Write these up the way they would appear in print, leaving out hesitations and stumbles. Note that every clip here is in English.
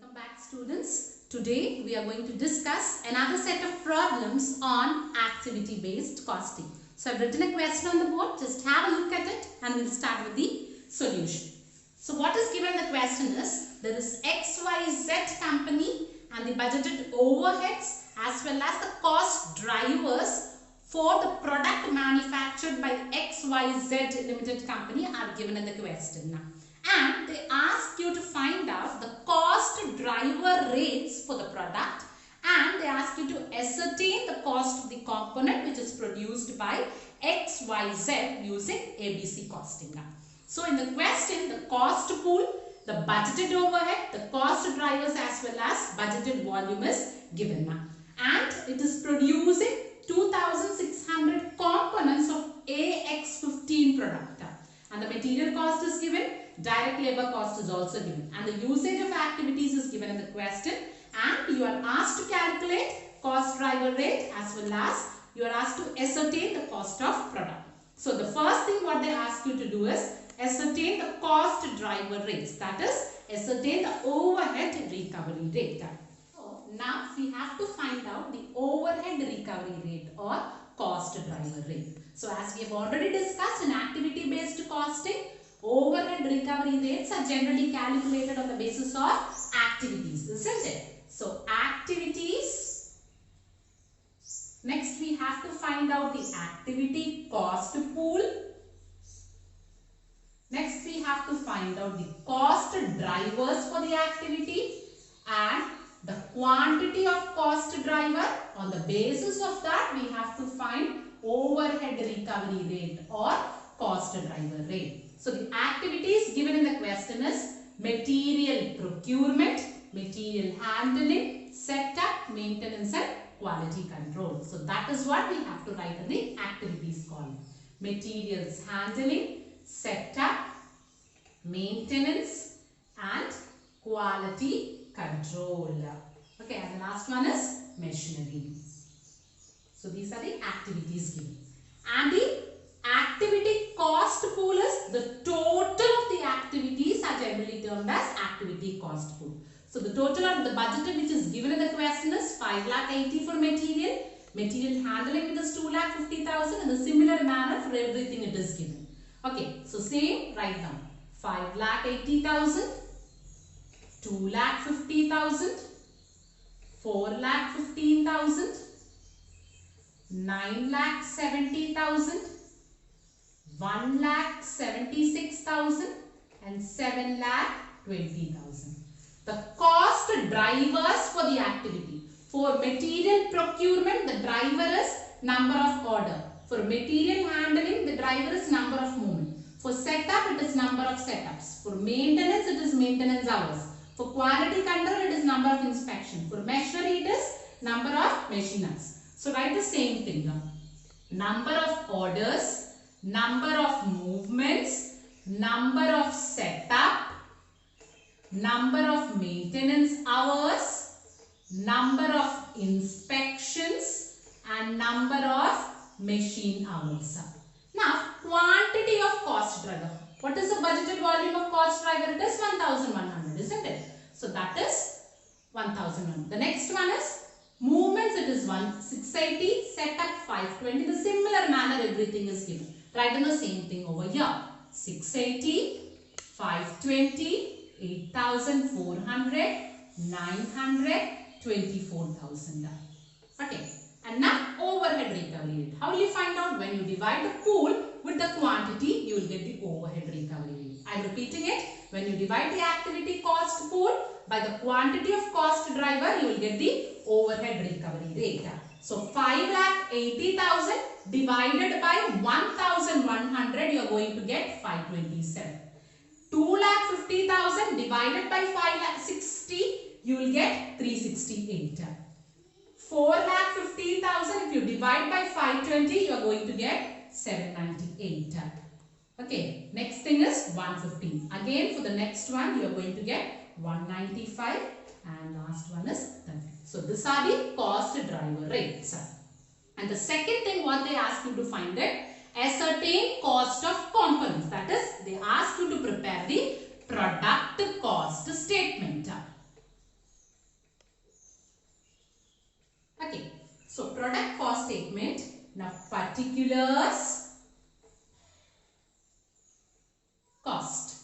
Welcome back, students. Today we are going to discuss another set of problems on activity-based costing. So I've written a question on the board. Just have a look at it and we'll start with the solution. So what is given in the question is, there is XYZ company and the budgeted overheads as well as the cost drivers for the product manufactured by XYZ Limited Company are given in the question. And they ask you to find out the cost driver rates for the product, and they ask you to ascertain the cost of the component which is produced by XYZ using ABC costing. So in the question, the cost pool, the budgeted overhead, the cost drivers as well as budgeted volume is given. And it is producing 2600 components of AX15 product. And the material cost is given. Direct labor cost is also given, and the usage of activities is given in the question, and you are asked to calculate cost driver rate as well as you are asked to ascertain the cost of product. So the first thing what they ask you to do is ascertain the cost driver rates, that is ascertain the overhead recovery rate. So now we have to find out the overhead recovery rate or cost driver rate. So as we have already discussed in activity based costing, overhead recovery rates are generally calculated on the basis of activities, isn't it? So activities. Next we have to find out the activity cost pool. Next we have to find out the cost drivers for the activity and the quantity of cost driver. On the basis of that we have to find overhead recovery rate or cost driver rate. So the activities given in the question is material procurement, material handling, setup, maintenance and quality control. So that is what we have to write in the activities column. Materials handling, setup, maintenance and quality control. Okay, and the last one is machinery. So these are the activities given. And the activity cost pool is the total of the activities are generally termed as activity cost pool. So the total of the budget which is given in the question is 5,80,000 for material, material handling which is 2,50,000, in a similar manner for everything it is given. Okay, so same, write down 5,80,000, 2,50,000, 4,15,000, 9,70,000, 1,76,000 and 7,20,000. The cost drivers for the activity. For material procurement, the driver is number of order. For material handling, the driver is number of movement. For setup, it is number of setups. For maintenance, it is maintenance hours. For quality control, it is number of inspection. For machinery, it is number of machine hours. So write the same thing now. Number of orders, number of movements, number of setup, number of maintenance hours, number of inspections and number of machine hours. Now quantity of cost driver. What is the budgeted volume of cost driver? It is 1,100, isn't it? So that is 1,100. The next one is movements, it is 680, setup 520. The similar manner everything is given. Write in the same thing over here. 680, 520, 8,400, 900, 24,000. Okay. And now overhead recovery rate. How will you find out? When you divide the pool with the quantity, you will get the overhead recovery rate. I am repeating it. When you divide the activity cost pool by the quantity of cost driver, you will get the overhead recovery rate. So 5,80,000 divided by 1,100, you are going to get 527. 2,50,000 divided by 5,60,000, you will get 368. 4,50,000, if you divide by 520, you are going to get 798. Okay, next thing is 115. Again, for the next one, you are going to get 195 and last one is 30. So these are the cost driver rates. And the second thing what they ask you to find it, ascertain cost of components. That is, they ask you to prepare the product cost statement. So product cost statement. Now particulars cost.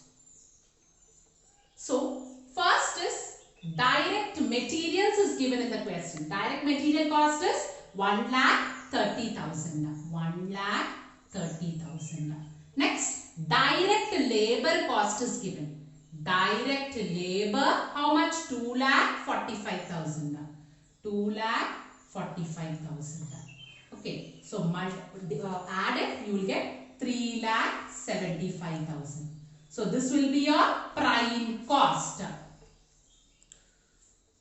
So first is direct materials is given in the question. Direct material cost is 1,30,000. 1,30,000. Next, direct labor cost is given. Direct labor, how much? 2,45,000. 2,45,000. Okay, so add it, you will get 3,75,000. So this will be your prime cost.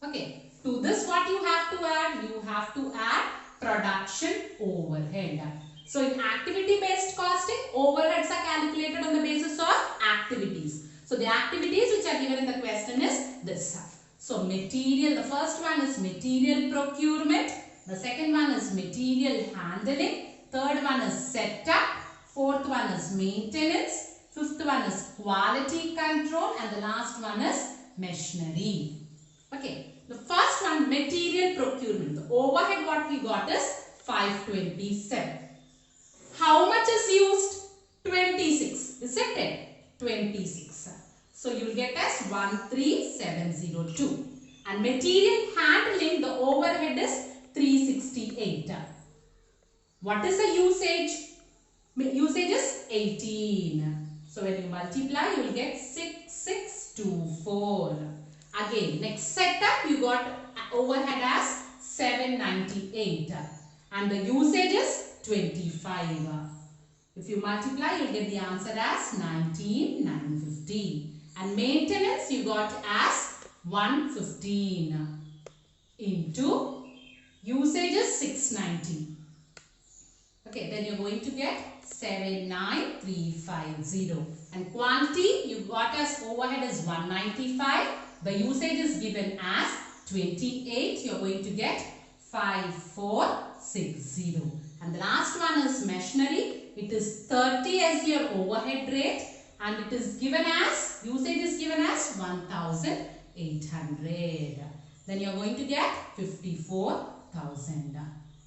Okay, to this what you have to add? You have to add production overhead. So in activity based costing, overheads are calculated on the basis of activities. So the activities which are given in the question is this. So material, the first one is material procurement. The second one is material handling. Third one is setup. Fourth one is maintenance. Fifth one is quality control. And the last one is machinery. Okay. The first one, material procurement. The overhead what we got is 527. How much is used? 26. Isn't it? 26. So you will get as 13702. And material handling, the overhead is 368. What is the usage? Usage is 18. So when you multiply, you will get 6624. Again, next setup, you got overhead as 798. And the usage is 25. If you multiply, you will get the answer as 19,950. And maintenance, you got as 115 into usage is 690. Okay, then you're going to get 79350. And quantity, you got as overhead is 195. The usage is given as 28. You're going to get 5460. And the last one is machinery. It is 30 as your overhead rate. And it is given as, usage is given as 1,800. Then you're going to get 54,000.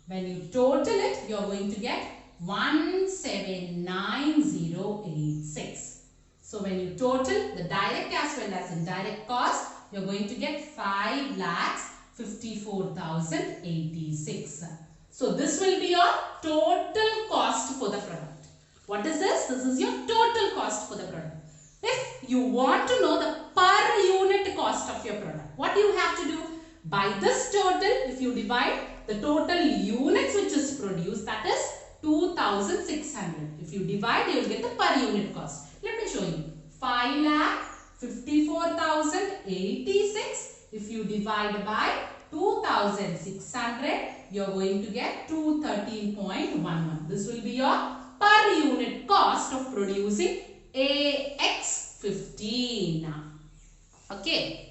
When you total it, you're going to get 179086. So when you total the direct as well as indirect cost, you're going to get 5,54,086. So this will be your total cost for the product. What is this? This is your total cost for the product. If you want to know the per unit cost of your product, what you have to do? By this total, if you divide the total units which is produced, that is 2,600. If you divide, you will get the per unit cost. Let me show you. 5,54,086. If you divide by 2,600, you are going to get 213.11. This will be your per unit cost of producing AX15. Okay.